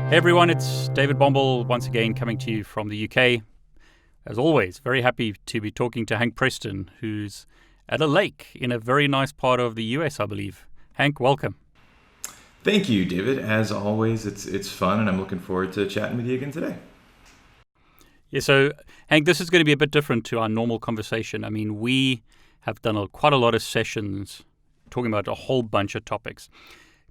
Hey everyone, it's David Bombal once again coming to you from the UK. As always, very happy to be talking to Hank Preston, who's at a lake in a very nice part of the US, I believe. Hank, welcome. Thank you, David. As always, it's fun, and I'm looking forward to chatting with you again today. Yeah, so Hank, this is going to be a bit different to our normal conversation. I mean, we have done quite a lot of sessions talking about a whole bunch of topics,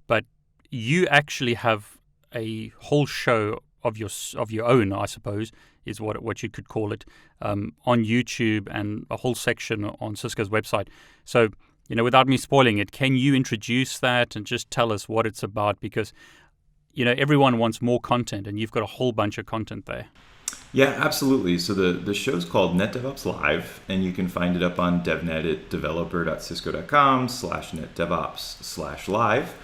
but you actually have a whole show of your own, I suppose, is what you could call it, on YouTube, and a whole section on Cisco's website. So, without me spoiling it, can you introduce that and just tell us what it's about? Because, everyone wants more content, and you've got a whole bunch of content there. Yeah, absolutely. So the show's called NetDevOpsLive, and you can find it up on DevNet at developer.cisco.com/NetDevOps/live.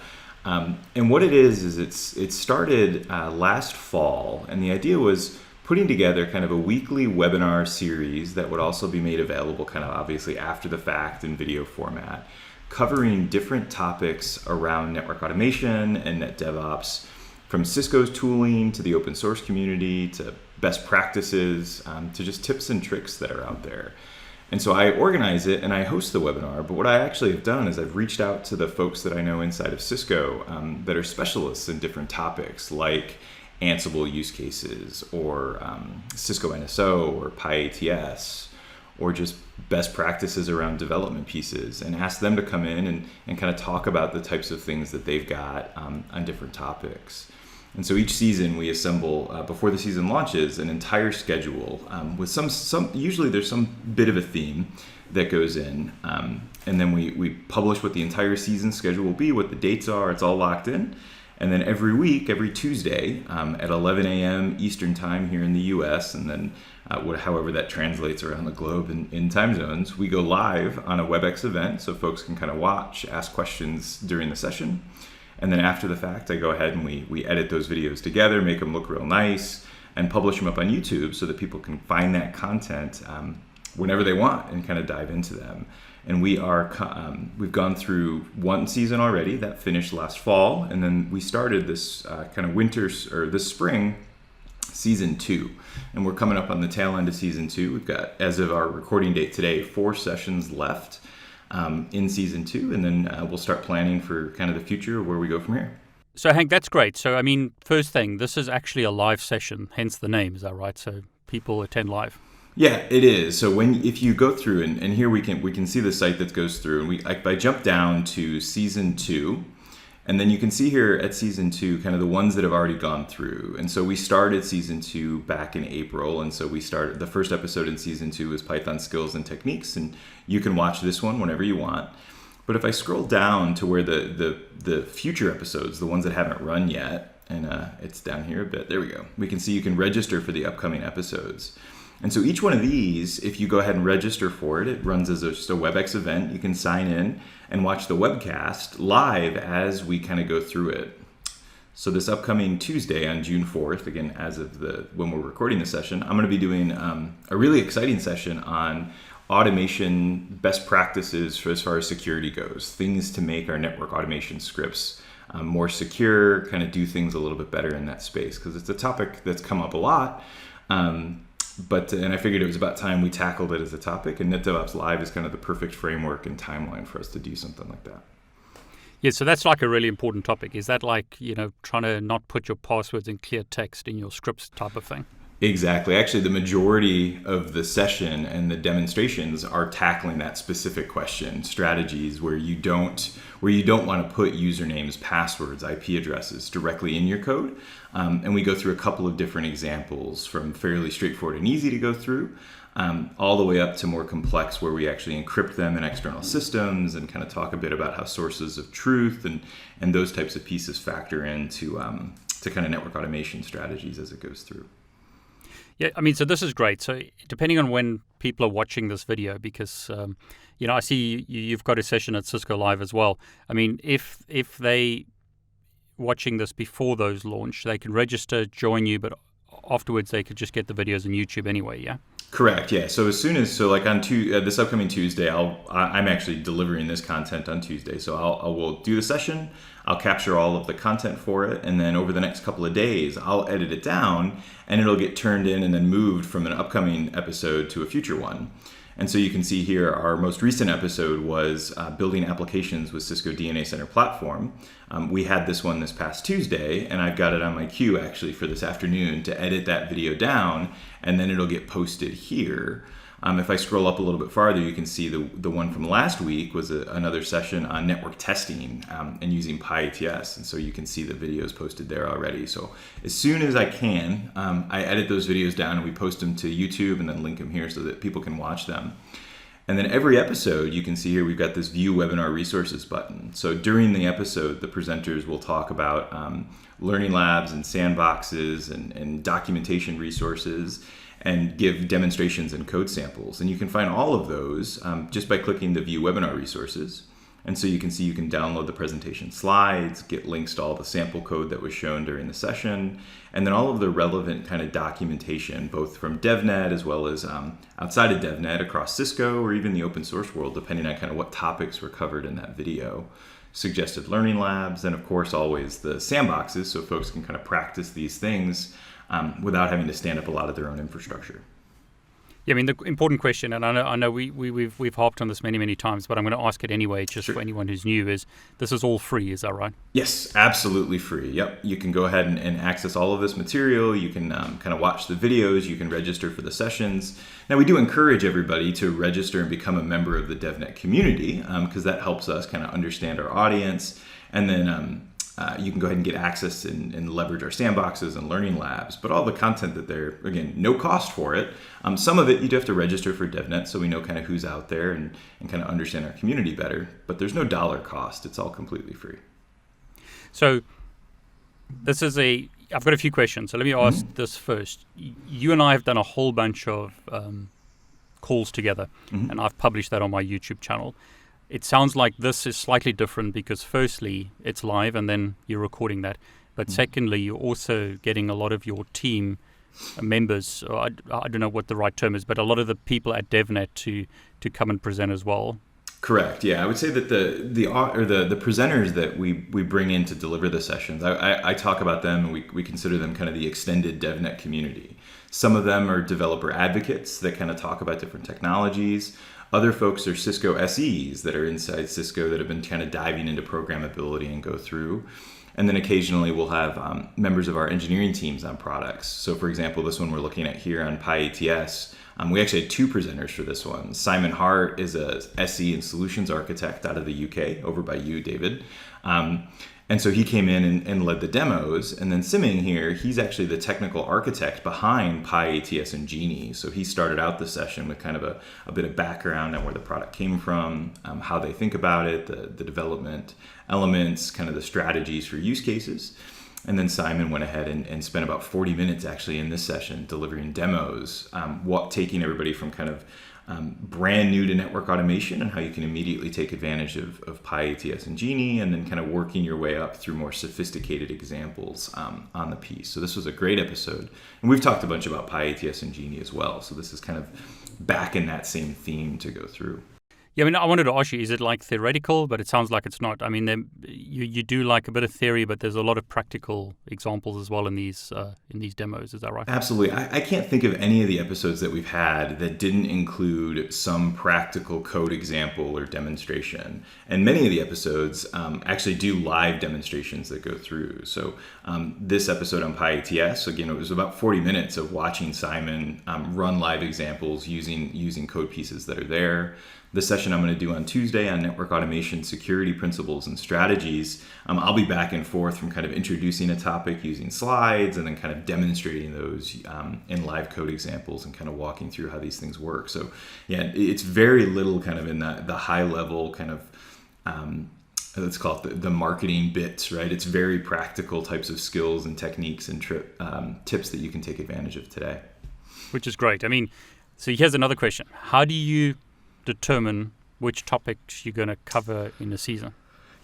And what it is it started last fall, and the idea was putting together kind of a weekly webinar series that would also be made available kind of obviously after the fact in video format, covering different topics around network automation and NetDevOps, from Cisco's tooling to the open source community to best practices to just tips and tricks that are out there. And so I organize it and I host the webinar, but what I actually have done is I've reached out to the folks that I know inside of Cisco that are specialists in different topics like Ansible use cases or Cisco NSO or PyATS or just best practices around development pieces, and ask them to come in and kind of talk about the types of things that they've got on different topics. And so each season we assemble, before the season launches, an entire schedule with some usually there's some bit of a theme that goes in. And then we publish what the entire season schedule will be, what the dates are, it's all locked in. And then every week, every Tuesday at 11 a.m. Eastern time here in the US, and then however that translates around the globe in time zones, we go live on a WebEx event so folks can kind of watch, ask questions during the session. And then after the fact, I go ahead and we edit those videos together, make them look real nice, and publish them up on YouTube so that people can find that content whenever they want and kind of dive into them. And we've gone through one season already that finished last fall, and then we started this kind of this spring, season 2. And we're coming up on the tail end of season 2. We've got, as of our recording date today, 4 sessions left in season 2, and then we'll start planning for kind of the future where we go from here. So Hank, that's great. So I mean, first thing, this is actually a live session, hence the name, is that right? So people attend live. Yeah, it is. So if you go through, and here we can see the site that goes through, and I jump down to season 2, and then you can see here at season 2 kind of the ones that have already gone through. And so we started season 2 back in April, and so the first episode in season 2 was Python skills and techniques, and you can watch this one whenever you want. But if I scroll down to where the future episodes, the ones that haven't run yet, and it's down here a bit, there we go. We can see you can register for the upcoming episodes. And so each one of these, if you go ahead and register for it, it runs as just a WebEx event. You can sign in and watch the webcast live as we kind of go through it. So this upcoming Tuesday on June 4th, again, as of when we're recording the session, I'm going to be doing a really exciting session on automation best practices as far as security goes, things to make our network automation scripts more secure, kind of do things a little bit better in that space, because it's a topic that's come up a lot. And I figured it was about time we tackled it as a topic, and NetDevOpsLive is kind of the perfect framework and timeline for us to do something like that. Yeah, so that's like a really important topic. Is that like, trying to not put your passwords in clear text in your scripts type of thing? Exactly. Actually, the majority of the session and the demonstrations are tackling that specific question, strategies where you don't want to put usernames, passwords, IP addresses directly in your code. And we go through a couple of different examples, from fairly straightforward and easy to go through, all the way up to more complex where we actually encrypt them in external systems and kind of talk a bit about how sources of truth and those types of pieces factor into to kind of network automation strategies as it goes through. Yeah, I mean, so this is great. So depending on when people are watching this video, because, I see you've got a session at Cisco Live as well. I mean, if they watching this before those launch, they can register, join you, but afterwards they could just get the videos on YouTube anyway, yeah? Correct. Yeah. So as soon as like on this upcoming Tuesday, I'm actually delivering this content on Tuesday. So I will do the session. I'll capture all of the content for it, and then over the next couple of days, I'll edit it down, and it'll get turned in and then moved from an upcoming episode to a future one. And so you can see here, our most recent episode was building applications with Cisco DNA Center platform. We had this one this past Tuesday, and I've got it on my queue actually for this afternoon to edit that video down, and then it'll get posted here. If I scroll up a little bit farther, you can see the one from last week was another session on network testing and using PyATS. And so you can see the videos posted there already. So as soon as I can, I edit those videos down and we post them to YouTube and then link them here so that people can watch them. And then every episode, you can see here, we've got this View Webinar Resources button. So during the episode, the presenters will talk about learning labs and sandboxes and documentation resources, and give demonstrations and code samples. And you can find all of those just by clicking the View Webinar Resources. And so you can see you can download the presentation slides, get links to all the sample code that was shown during the session, and then all of the relevant kind of documentation, both from DevNet as well as outside of DevNet across Cisco or even the open source world, depending on kind of what topics were covered in that video. Suggested learning labs, and of course always the sandboxes so folks can kind of practice these things without having to stand up a lot of their own infrastructure. Yeah, I mean, the important question, and I know we've harped on this many times, but I'm going to ask it anyway, just for anyone who's new, is this is all free, is that right? Yes, absolutely free. Yep, you can go ahead and access all of this material. You can kind of watch the videos. You can register for the sessions. Now, we do encourage everybody to register and become a member of the DevNet community because that helps us kind of understand our audience, and then you can go ahead and get access and leverage our sandboxes and learning labs, but all the content that they're, again, no cost for it. Some of it you do have to register for DevNet so we know kind of who's out there and kind of understand our community better, but there's no dollar cost. It's all completely free. So I've got a few questions. So let me ask this first. You and I have done a whole bunch of calls together, and I've published that on my YouTube channel. It sounds like this is slightly different because firstly, it's live and then you're recording that. But secondly, you're also getting a lot of your team members, or I don't know what the right term is, but a lot of the people at DevNet to come and present as well. Correct. Yeah, I would say that the presenters that we bring in to deliver the sessions, I talk about them and we consider them kind of the extended DevNet community. Some of them are developer advocates that kind of talk about different technologies. Other folks are Cisco SEs that are inside Cisco that have been kind of diving into programmability and go through. And then occasionally we'll have members of our engineering teams on products. So for example, this one we're looking at here on PyATS, we actually had two presenters for this one. Simon Hart is a SE and solutions architect out of the UK, over by you, David. And so he came in and led the demos. And then Siming here, he's actually the technical architect behind PyATS and Genie. So he started out the session with kind of a bit of background on where the product came from, how they think about it, the development elements, kind of the strategies for use cases. And then Simon went ahead and spent about 40 minutes actually in this session delivering demos, taking everybody from kind of brand new to network automation and how you can immediately take advantage of PyATS and Genie, and then kind of working your way up through more sophisticated examples on the piece. So this was a great episode. And we've talked a bunch about PyATS and Genie as well. So this is kind of back in that same theme to go through. Yeah, I mean, I wanted to ask you, is it like theoretical, but it sounds like it's not. I mean, you do like a bit of theory, but there's a lot of practical examples as well in these demos. Is that right? Absolutely. I can't think of any of the episodes that we've had that didn't include some practical code example or demonstration. And many of the episodes actually do live demonstrations that go through. So this episode on PyATS, again, it was about 40 minutes of watching Simon run live examples using code pieces that are there. The session I'm going to do on Tuesday on network automation, security principles, and strategies, I'll be back and forth from kind of introducing a topic using slides and then kind of demonstrating those in live code examples and kind of walking through how these things work. So yeah, it's very little kind of in the high level kind of, let's call it the marketing bits, right? It's very practical types of skills and techniques and tips that you can take advantage of today. Which is great. I mean, so here's another question. How do you determine which topics you're going to cover in a season?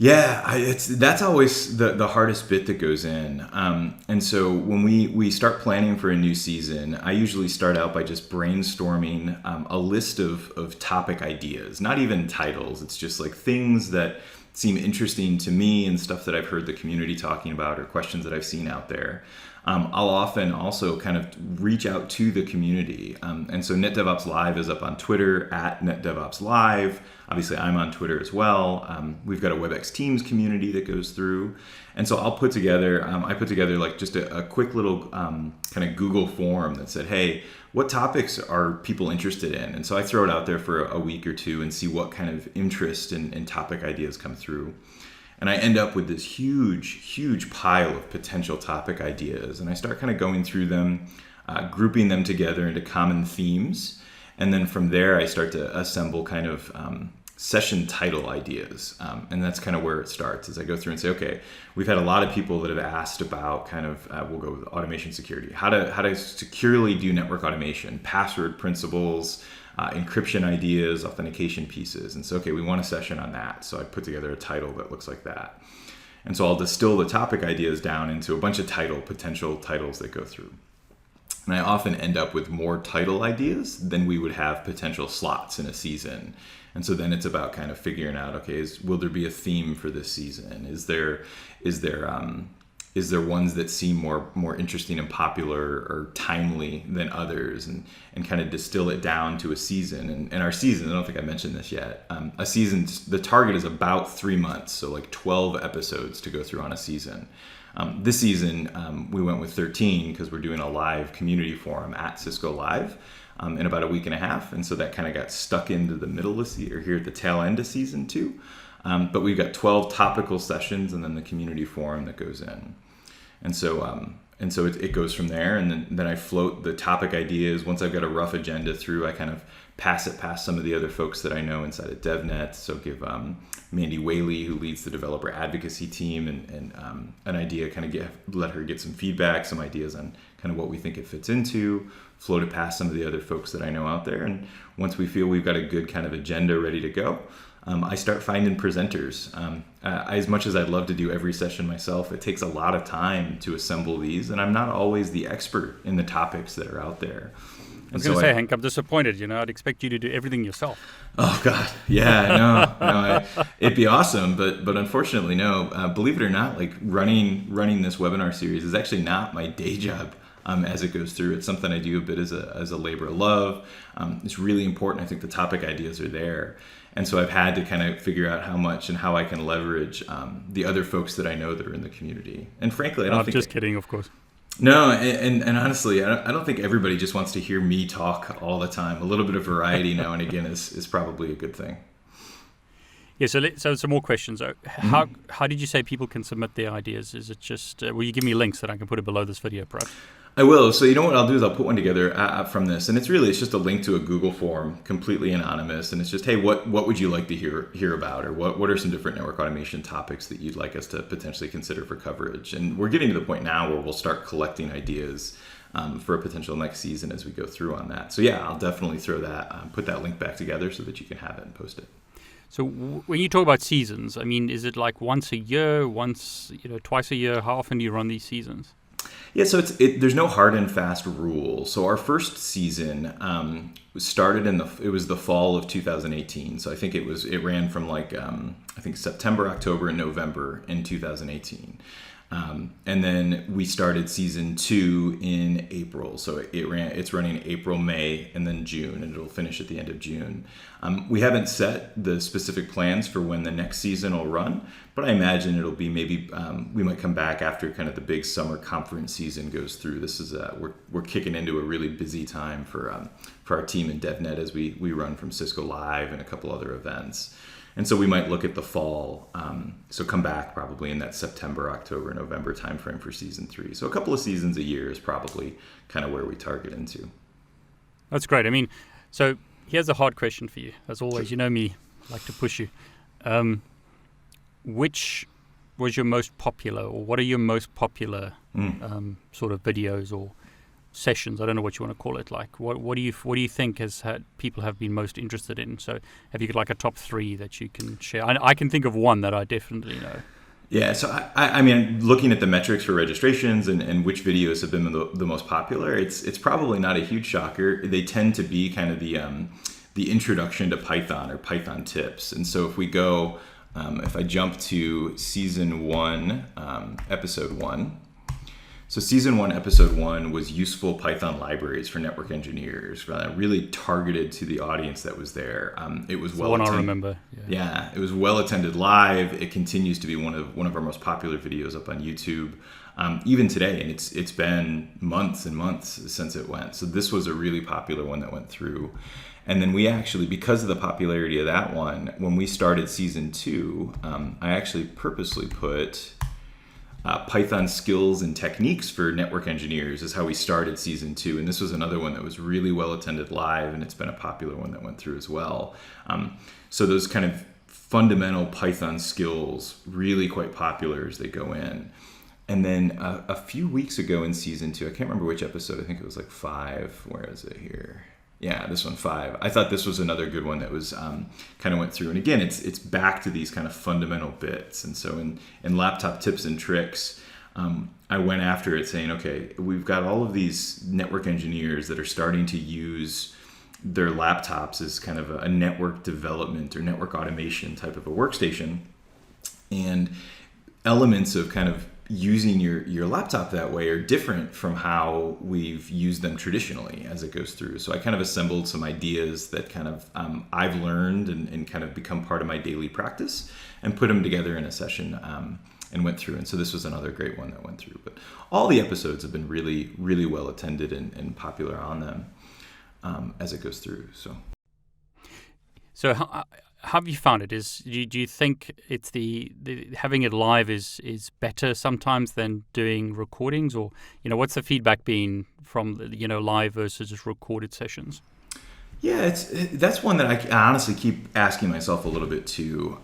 Yeah, that's always the hardest bit that goes in. And so when we start planning for a new season, I usually start out by just brainstorming a list of topic ideas, not even titles. It's just like things that seem interesting to me and stuff that I've heard the community talking about or questions that I've seen out there. I'll often also kind of reach out to the community. And so NetDevOpsLive is up on Twitter at NetDevOpsLive. Obviously, I'm on Twitter as well. We've got a WebEx Teams community that goes through. And so I put together like just a quick little kind of Google form that said, hey, what topics are people interested in? And so I throw it out there for a week or two and see what kind of interest and topic ideas come through. And I end up with this huge pile of potential topic ideas. And I start kind of going through them, grouping them together into common themes. And then from there, I start to assemble kind of session title ideas. And that's kind of where it starts, as I go through and say, okay, we've had a lot of people that have asked about kind of, we'll go with automation security, how to securely do network automation, password principles, encryption ideas, authentication pieces. And so, okay, we want a session on that. So I put together a title that looks like that. And so I'll distill the topic ideas down into a bunch of potential titles that go through. And I often end up with more title ideas than we would have potential slots in a season. And so then it's about kind of figuring out, okay, will there be a theme for this season? Is there ones that seem more interesting and popular or timely than others, and kind of distill it down to a season. And our season, I don't think I mentioned this yet, a season, the target is about 3 months, so like 12 episodes to go through on a season. This season, we went with 13 because we're doing a live community forum at Cisco Live in about a week and a half. And so that kind of got stuck into the middle of the year, here at the tail end of season 2. But we've got 12 topical sessions and then the community forum that goes in. And so it goes from there. And then I float the topic ideas. Once I've got a rough agenda through, I kind of pass it past some of the other folks that I know inside of DevNet. So give Mandy Whaley, who leads the developer advocacy team, and an idea, kind of let her get some feedback, some ideas on kind of what we think it fits into, float it past some of the other folks that I know out there. And once we feel we've got a good kind of agenda ready to go, I start finding presenters. As much as I'd love to do every session myself, it takes a lot of time to assemble these, and I'm not always the expert in the topics that are out there. I was going to say, Hank, I'm disappointed. I'd expect you to do everything yourself. Oh, God. Yeah, no, it'd be awesome. But unfortunately, no. Believe it or not, like running this webinar series is actually not my day job as it goes through. It's something I do a bit as a labor of love. It's really important. I think the topic ideas are there. And so I've had to kind of figure out how much and how I can leverage the other folks that I know that are in the community. And frankly, I don't think... I'm just kidding, of course. No, and honestly, I don't think everybody just wants to hear me talk all the time. A little bit of variety now and again is probably a good thing. Yeah, so some more questions. How did you say people can submit their ideas? Is it just, will you give me links that I can put it below this video, perhaps? I will. So you know what I'll do is I'll put one together from this, and it's just a link to a Google form, completely anonymous, and it's just, hey, what would you like to hear about, or what are some different network automation topics that you'd like us to potentially consider for coverage? And we're getting to the point now where we'll start collecting ideas for a potential next season as we go through on that. So yeah, I'll definitely throw that, put that link back together so that you can have it and post it. So when you talk about seasons, I mean, is it like once a year, twice a year? How often do you run these seasons? Yeah, so there's no hard and fast rule. So our first season started it was the fall of 2018. So I think it ran from September, October, and November in 2018. And then we started season 2 in April. So it's running April, May, and then June, and it'll finish at the end of June. We haven't set the specific plans for when the next season will run, but I imagine it'll be maybe we might come back after kind of the big summer conference season goes through. This is we're kicking into a really busy time for our team in DevNet as we run from Cisco Live and a couple other events. And so we might look at the fall, so come back probably in that September, October, November timeframe for season 3. So a couple of seasons a year is probably kind of where we target into. That's great. I mean, so here's a hard question for you. As always, you know me, I like to push you. Which was your most popular, or what are your most popular sort of videos or sessions. I don't know what you want to call it. Like, what do you think people have been most interested in? So, have you got like a top 3 that you can share? I can think of one that I definitely know. Yeah, so I mean, looking at the metrics for registrations and which videos have been the most popular, it's probably not a huge shocker. They tend to be kind of the introduction to Python or Python tips. And so if we go, if I jump to season 1, episode 1. So season 1, episode 1 was useful Python libraries for network engineers, really targeted to the audience that was there. It was well attended. One I remember. Yeah, it was well attended live. It continues to be one of our most popular videos up on YouTube, even today. And it's been months and months since it went. So this was a really popular one that went through. And then we actually, because of the popularity of that one, when we started season 2, I actually purposely put Python skills and techniques for network engineers is how we started season 2. And this was another one that was really well attended live, and it's been a popular one that went through as well. So those kind of fundamental Python skills, really quite popular as they go in. And then a few weeks ago in season 2, I can't remember which episode, I think it was like 5. Where is it here? Yeah, this one, 5. I thought this was another good one that was kind of went through. And again, it's back to these kind of fundamental bits. And so in laptop tips and tricks, I went after it saying, okay, we've got all of these network engineers that are starting to use their laptops as kind of a network development or network automation type of a workstation. And elements of kind of using your laptop that way are different from how we've used them traditionally as it goes through. So I kind of assembled some ideas that kind of I've learned and kind of become part of my daily practice and put them together in a session and went through. And so this was another great one that went through. But all the episodes have been really, really well attended and popular on them as it goes through. So how have you found it? Do you think it's the having it live is better sometimes than doing recordings, or what's the feedback been from live versus just recorded sessions? Yeah, that's one that I honestly keep asking myself a little bit too.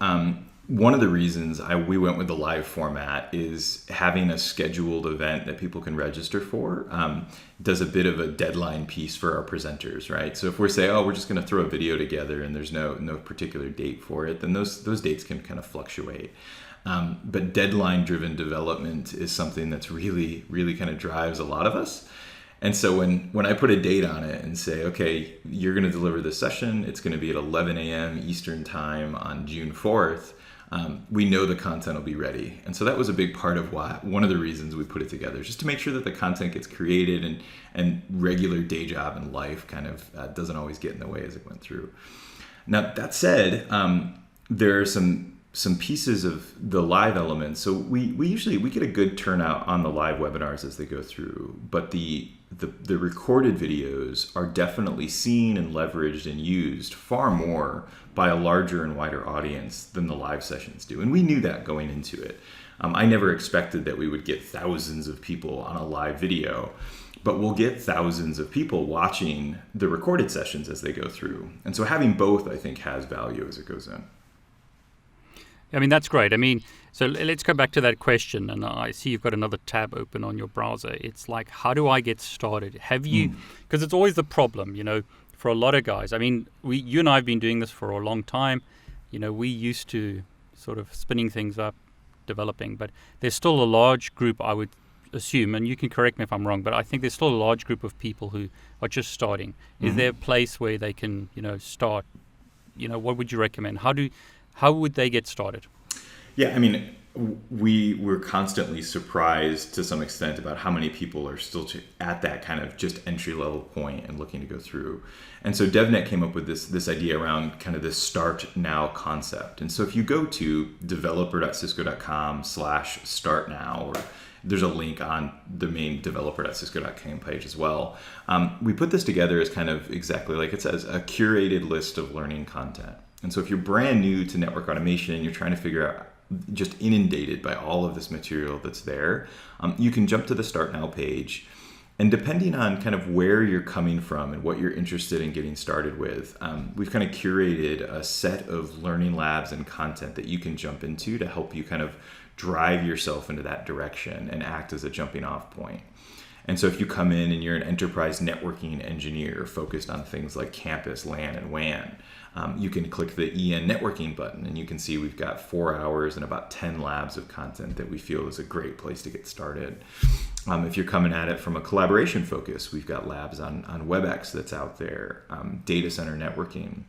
One of the reasons we went with the live format is having a scheduled event that people can register for does a bit of a deadline piece for our presenters, right? So if we say, we're just going to throw a video together and there's no particular date for it, then those dates can kind of fluctuate. But deadline-driven development is something that's really, really kind of drives a lot of us. And so when I put a date on it and say, okay, you're going to deliver this session, it's going to be at 11 a.m. Eastern time on June 4th, we know the content will be ready. And so that was a big part of one of the reasons we put it together, just to make sure that the content gets created and regular day job and life kind of doesn't always get in the way as it went through. Now, that said, there are some pieces of the live elements. So we get a good turnout on the live webinars as they go through, but the recorded videos are definitely seen and leveraged and used far more by a larger and wider audience than the live sessions do. And we knew that going into it. I never expected that we would get thousands of people on a live video, but we'll get thousands of people watching the recorded sessions as they go through. And so having both, I think, has value as it goes in. I mean, that's great. I mean, so let's go back to that question. And I see you've got another tab open on your browser. It's like, how do I get started? Have you, because it's always the problem, for a lot of guys. I mean, you and I have been doing this for a long time. We used to sort of spinning things up, developing, but there's still a large group, I would assume, and you can correct me if I'm wrong, but I think there's still a large group of people who are just starting. Is there a place where they can, start? What would you recommend? How would they get started? Yeah, I mean, we were constantly surprised to some extent about how many people are still at that kind of just entry level point and looking to go through. And so DevNet came up with this idea around kind of this start now concept. And so if you go to developer.cisco.com/start now, or there's a link on the main developer.cisco.com page as well. We put this together as kind of exactly like it says, a curated list of learning content. And so if you're brand new to network automation and you're trying to figure out, just inundated by all of this material that's there, you can jump to the Start Now page. And depending on kind of where you're coming from and what you're interested in getting started with, we've kind of curated a set of learning labs and content that you can jump into to help you kind of drive yourself into that direction and act as a jumping off point. And so if you come in and you're an enterprise networking engineer focused on things like campus, LAN, and WAN, you can click the EN networking button and you can see we've got 4 hours and about 10 labs of content that we feel is a great place to get started. If you're coming at it from a collaboration focus, we've got labs on WebEx that's out there, data center networking.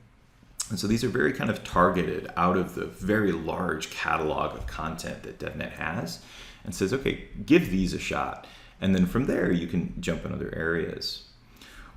And so these are very kind of targeted out of the very large catalog of content that DevNet has, and says, okay, give these a shot. And then from there, you can jump in other areas.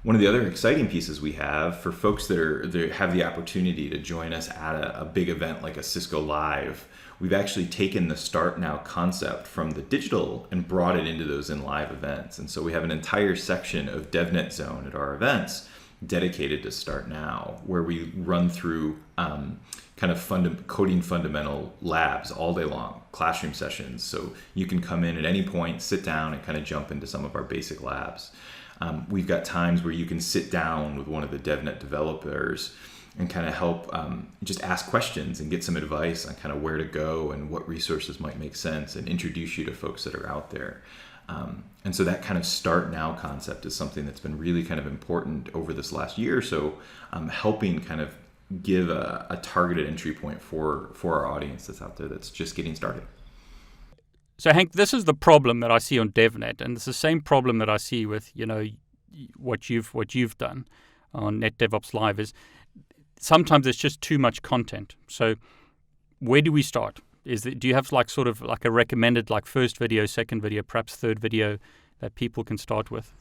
One of the other exciting pieces we have for folks that have the opportunity to join us at a big event like a Cisco Live, we've actually taken the Start Now concept from the digital and brought it into those in live events. And so we have an entire section of DevNet Zone at our events dedicated to Start Now, where we run through kind of coding fundamental labs all day long, classroom sessions. So you can come in at any point, sit down, and kind of jump into some of our basic labs. We've got times where you can sit down with one of the DevNet developers and kind of help just ask questions and get some advice on kind of where to go and what resources might make sense, and introduce you to folks that are out there. And so that kind of Start Now concept is something that's been really kind of important over this last year or so, helping kind of give a targeted entry point for our audience that's out there that's just getting started. So Hank, this is the problem that I see on DevNet, and it's the same problem that I see with what you've done on NetDevOpsLive is sometimes it's just too much content. So where do we start? Do you have sort of a recommended first video, second video, perhaps third video that people can start with?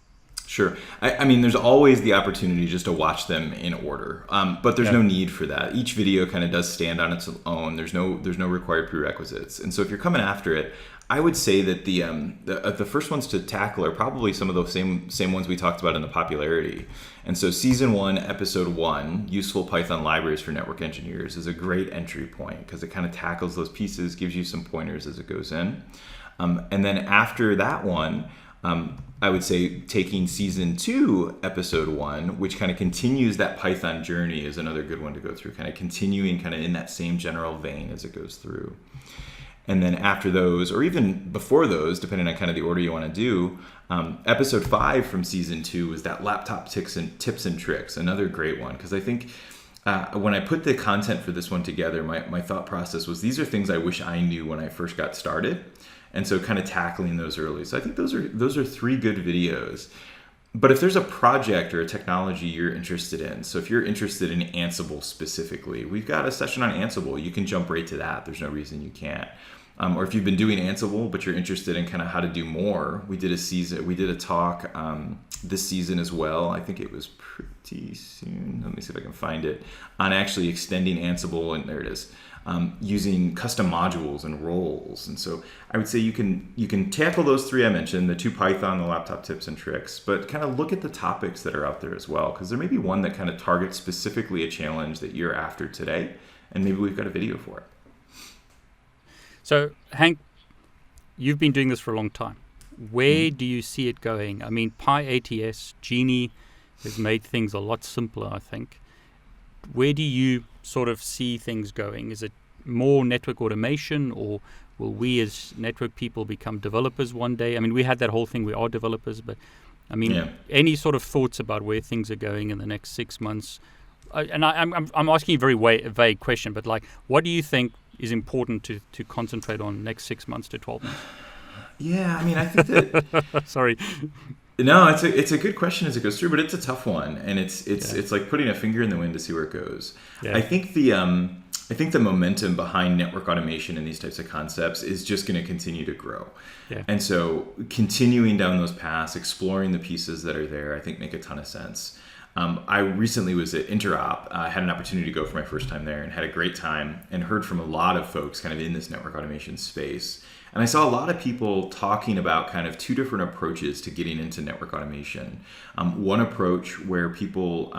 Sure. I mean, there's always the opportunity just to watch them in order, but there's no need for that. Each video kind of does stand on its own. There's no required prerequisites. And so if you're coming after it, I would say that the first ones to tackle are probably some of those same ones we talked about in the popularity. And so Season 1, Episode 1, Useful Python Libraries for Network Engineers, is a great entry point because it kind of tackles those pieces, gives you some pointers as it goes in. And then after that one, I would say taking Season 2, Episode 1, which kind of continues that Python journey, is another good one to go through, kind of continuing kind of in that same general vein as it goes through. And then after those, or even before those, depending on kind of the order you want to do, Episode 5 from Season 2 is that laptop tips and tricks, another great one. Because I think when I put the content for this one together, my thought process was these are things I wish I knew when I first got started. And so kind of tackling those early. So I think those are 3 good videos. But if there's a project or a technology you're interested in, so if you're interested in Ansible specifically, we've got a session on Ansible. You can jump right to that. There's no reason you can't. Or if you've been doing Ansible, but you're interested in kind of how to do more, we did a talk this season as well. I think it was pretty soon. Let me see if I can find it, on actually extending Ansible, and there it is. Using custom modules and roles. And so I would say you can tackle those 3 I mentioned, the 2 Python, the laptop tips and tricks, but kind of look at the topics that are out there as well, because there may be one that kind of targets specifically a challenge that you're after today, and maybe we've got a video for it. So Hank, you've been doing this for a long time. Where do you see it going? I mean, PyATS, Genie has made things a lot simpler, I think. Where do you sort of see things going? Is it more network automation, or will we as network people become developers one day? I mean, we had that whole thing, we are developers, but I mean, any sort of thoughts about where things are going in the next 6 months? And I'm asking you a very vague question, but what do you think is important to concentrate on next 6 months to 12 months? Yeah, I mean, I think that... Sorry. No, it's a good question as it goes through, but it's a tough one, and it's like putting a finger in the wind to see where it goes. Yeah. I think the momentum behind network automation and these types of concepts is just going to continue to grow. Yeah. And so continuing down those paths, exploring the pieces that are there, I think make a ton of sense. I recently was at Interop. I had an opportunity to go for my first time there and had a great time, and heard from a lot of folks kind of in this network automation space. And I saw a lot of people talking about kind of 2 different approaches to getting into network automation. One approach where people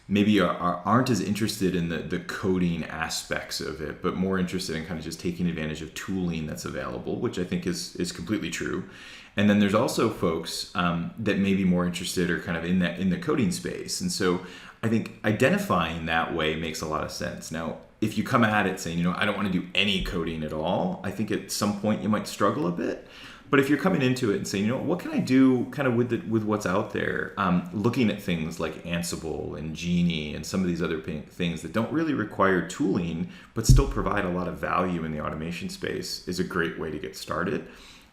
maybe aren't as interested in the coding aspects of it, but more interested in kind of just taking advantage of tooling that's available, which I think is completely true. And then there's also folks that may be more interested or kind of in the coding space. And so I think identifying that way makes a lot of sense. Now, if you come at it saying, I don't want to do any coding at all, I think at some point you might struggle a bit. But if you're coming into it and saying, what can I do kind of with what's out there, looking at things like Ansible and Genie and some of these other things that don't really require tooling, but still provide a lot of value in the automation space is a great way to get started.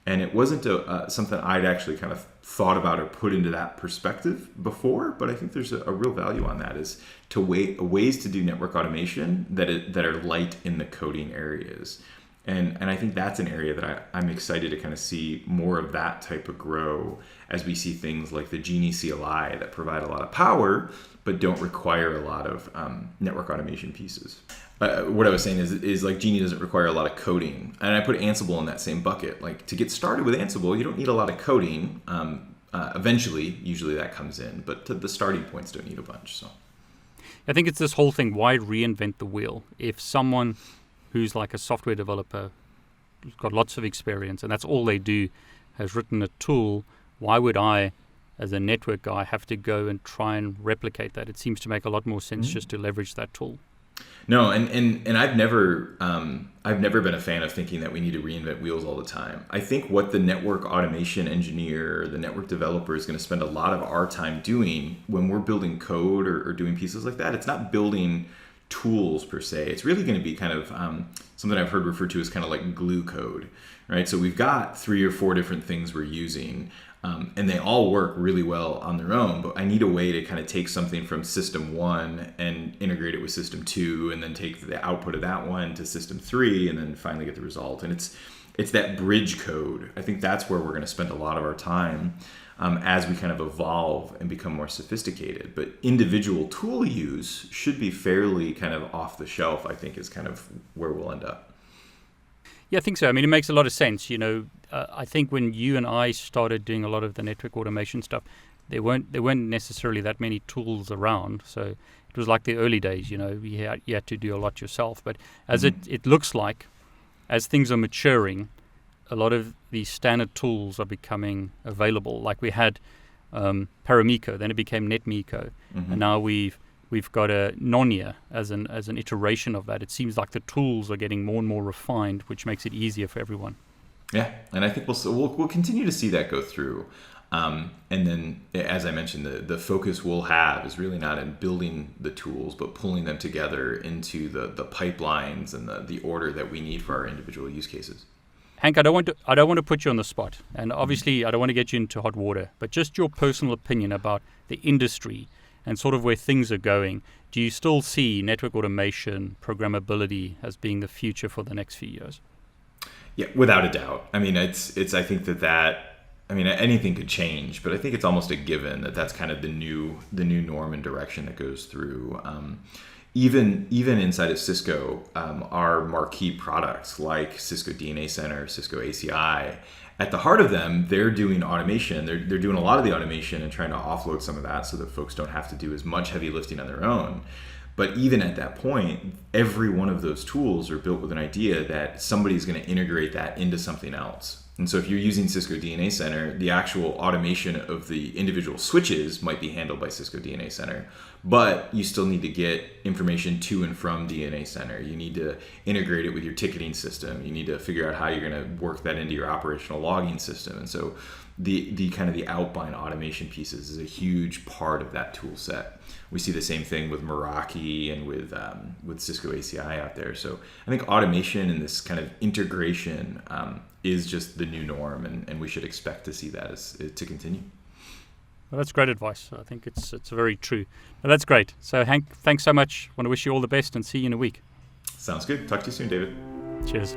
And it wasn't something I'd actually kind of thought about or put into that perspective before, but I think there's a real value on that, is to ways to do network automation that are light in the coding areas. And I think that's an area that I'm excited to kind of see more of that type of grow as we see things like the Genie CLI that provide a lot of power, but don't require a lot of network automation pieces. What I was saying is like Genie doesn't require a lot of coding. And I put Ansible in that same bucket. Like, to get started with Ansible, you don't need a lot of coding. Eventually, usually that comes in, but the starting points don't need a bunch. So I think it's this whole thing, why reinvent the wheel? If someone who's like a software developer, who's got lots of experience, and that's all they do, has written a tool, why would I, as a network guy, have to go and try and replicate that? It seems to make a lot more sense just to leverage that tool. No, and I've never been a fan of thinking that we need to reinvent wheels all the time. I think what the network automation engineer, the network developer, is going to spend a lot of our time doing when we're building code or doing pieces like that, it's not building tools per se. It's really going to be kind of something I've heard referred to as kind of like glue code, right? So we've got 3 or 4 different things we're using, and they all work really well on their own, but I need a way to kind of take something from system 1 and integrate it with system 2, and then take the output of that one to system 3, and then finally get the result. And it's that bridge code. I think that's where we're going to spend a lot of our time as we kind of evolve and become more sophisticated. But individual tool use should be fairly kind of off the shelf, I think, is kind of where we'll end up. Yeah, I think so. I mean, it makes a lot of sense. I think when you and I started doing a lot of the network automation stuff, there weren't necessarily that many tools around. So it was like the early days. You had to do a lot yourself. But as it looks like, as things are maturing, a lot of these standard tools are becoming available. Like we had Paramiko, then it became NetMiko, and now we've got a Nonia as an iteration of that. It seems like the tools are getting more and more refined, which makes it easier for everyone. Yeah, and I think we'll continue to see that go through. And then, as I mentioned, the focus we'll have is really not in building the tools, but pulling them together into the pipelines and the order that we need for our individual use cases. Hank, I don't want to put you on the spot, and obviously I don't want to get you into hot water, but just your personal opinion about the industry and sort of where things are going. Do you still see network automation, programmability as being the future for the next few years? Yeah, without a doubt. I mean, I think that anything could change, but I think it's almost a given that that's kind of the new norm and direction that goes through. Even inside of Cisco, our marquee products like Cisco DNA Center, Cisco ACI, at the heart of them, they're doing automation. They're doing a lot of the automation and trying to offload some of that so that folks don't have to do as much heavy lifting on their own. But even at that point, every one of those tools are built with an idea that somebody's going to integrate that into something else. And so if you're using Cisco DNA Center, the actual automation of the individual switches might be handled by Cisco DNA Center, but you still need to get information to and from DNA Center. You need to integrate it with your ticketing system. You need to figure out how you're going to work that into your operational logging system. And so the kind of the outbound automation pieces is a huge part of that tool set. We see the same thing with Meraki and with Cisco ACI out there. So I think automation and this kind of integration is just the new norm, and we should expect to see that to continue. Well, that's great advice. I think it's very true. Well, that's great. So Hank, thanks so much. I want to wish you all the best and see you in a week. Sounds good. Talk to you soon, David. Cheers.